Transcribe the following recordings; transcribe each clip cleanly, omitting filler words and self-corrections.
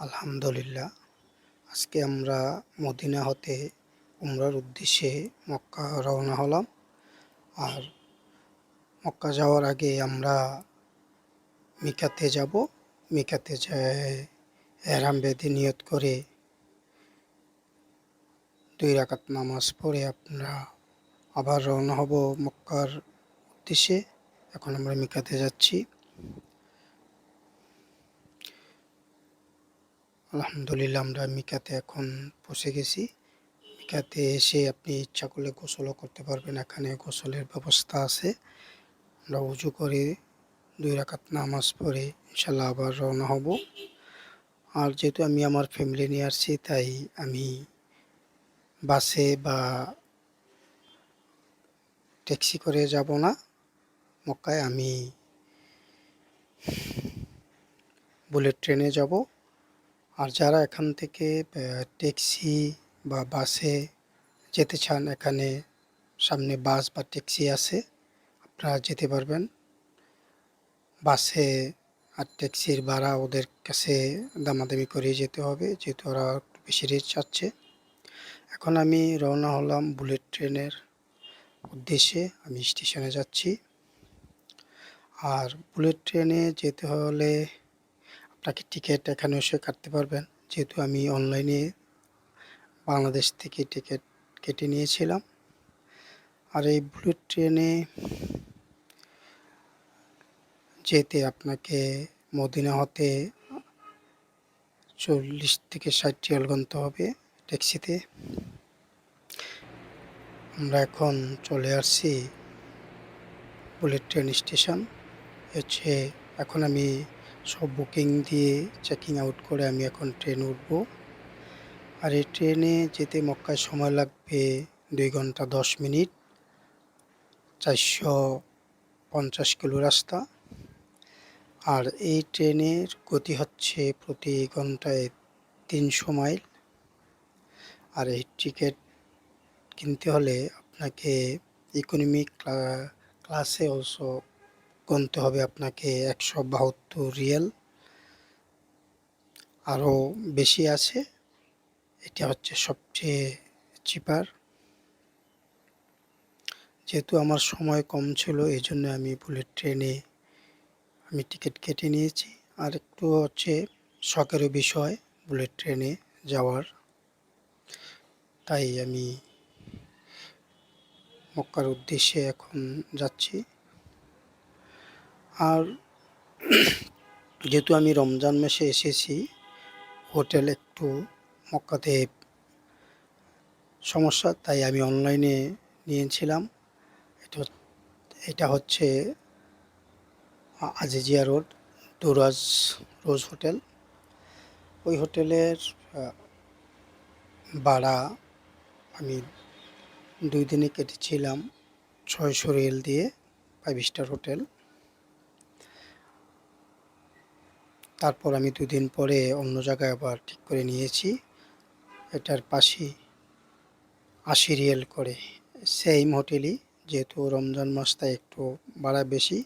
আলহামদুলিল্লাহ। আজকে আমরা মদিনা হতে উমরার উদ্দেশ্যে মক্কা রওনা হলাম। আর মক্কা যাওয়ার আগে আমরা মিকাতে যাব। মিকাতে যেয়ে এহরাম বেঁধে নিয়ত করে 2 রাকাত নামাজ পড়ে আমরা আবার রওনা হব মক্কার উদ্দেশ্যে। এখন আমরা মিকাতে যাচ্ছি। আলহামদুলিল্লাহ, আমরা মিকাতে এখন পৌঁছে গেছি। মিকাতে এসে আপনি ইচ্ছা করলে গোসলও করতে পারবেন। এখানে গোসলের ব্যবস্থা আছে। আমরা উজু করে 2 রাকাত নামাজ পড়ে ইনশাল্লাহ আবার রওনা হব। আর যেহেতু আমি আমার ফ্যামিলি নিয়ে আসছি, তাই আমি বাসে বা ট্যাক্সি করে যাব না মক্কায়। আমি বুলেট ট্রেনে যাব। আর যারা এখান থেকে ট্যাক্সি বা বাসে যেতে চান, এখানে সামনে বাস বা ট্যাক্সি আছে, আপনারা যেতে পারবেন। বাসে আর ট্যাক্সির ভাড়া ওদের কাছে দামাদামি করে যেতে হবে, যেহেতু ওরা বেশি রেট চাচ্ছে। এখন আমি রওনা হলাম বুলেট ট্রেনের উদ্দেশ্যে। আমি স্টেশনে যাচ্ছি। আর বুলেট ট্রেনে যেতে হলে আপনাকে টিকিট এখানে এসে কাটতে পারবেন, যেহেতু আমি অনলাইনে বাংলাদেশ থেকে টিকিট কেটে নিয়েছিলাম। আর এই বুলেট ট্রেনে যেতে আপনাকে মদিনা হতে 40 থেকে 60 রিয়াল গুনতে হবে ট্যাক্সিতে। আমরা এখন চলে আসছি বুলেট ট্রেন স্টেশন। এখন আমি সব বুকিং দিয়ে চেকিং আউট করে আমি এখন ট্রেন উঠব। আর এই ট্রেনে যেতে মক্কায় সময় লাগবে 2 ঘন্টা 10 মিনিট, 450 কিলো রাস্তা। আর এই ট্রেনের গতি হচ্ছে প্রতি ঘন্টায় 300 মাইল। আর এই টিকিট কিনতে হলে আপনাকে ইকোনমি ক্লাসে অলসো গুনতে হবে আপনাকে 172 রিয়াল। আরও বেশি আছে, এটা হচ্ছে সবচেয়ে চিপার। যেহেতু আমার সময় কম ছিল, এই জন্য আমি বুলেট ট্রেনে আমি টিকিট কেটে নিয়েছি। আর একটু হচ্ছে শখেরও বিষয় বুলেট ট্রেনে যাওয়ার, তাই আমি মক্কার উদ্দেশ্যে এখন যাচ্ছি। আর যেহেতু আমি রমজান মাসে এসেছি, হোটেল একটু মক্কাতে সমস্যা, তাই আমি অনলাইনে নিয়েছিলাম। এটা হচ্ছে আজিজিয়া রোড দুরাজ রোজ হোটেল। ওই হোটেলের ভাড়া আমি 2 দিনে কেটেছিলাম 600 রিয়াল দিয়ে, 5 স্টার হোটেল। তারপর আমি 2 দিন পরে অন্য জায়গায় আবার ঠিক করে নিয়েছি। এটার পাশেই 80 রিয়াল করে, সেম হোটেলই। যেহেতু রমজান মাস, তাই একটু ভাড়া বেশি।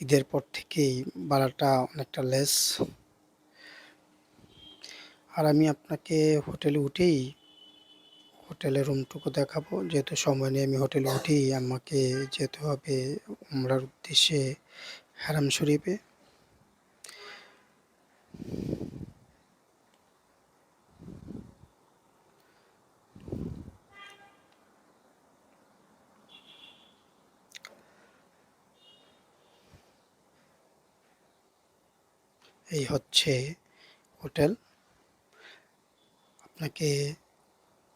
ঈদের পর থেকেই ভাড়াটা অনেকটা লেস। আর আমি আপনাকে হোটেলে উঠেই হোটেলের রুমটুকু দেখাবো। যেহেতু সময় নিয়ে আমি হোটেলে উঠেই আমাকে যেতে হবে উমরার উদ্দেশ্যে হারাম শরীফে। এই হচ্ছে হোটেল। আপনাকে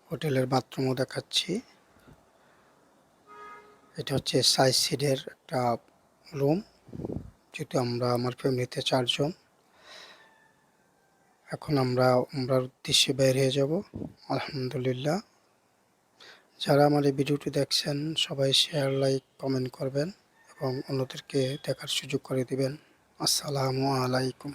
হোটেলের বাথরুমও দেখাচ্ছি। এটা হচ্ছে 6 সিটের একটা রুম, যেহেতু আমরা আমার ফ্যামিলিতে 4 জন। এখন আমরা উমরার উদ্দেশ্যে বের হয়ে যাব। আলহামদুলিল্লাহ, যারা আমার এই ভিডিওটি দেখছেন সবাই শেয়ার, লাইক, কমেন্ট করবেন এবং অন্যদেরকে দেখার সুযোগ করে দিবেন। আসসালামু আলাইকুম।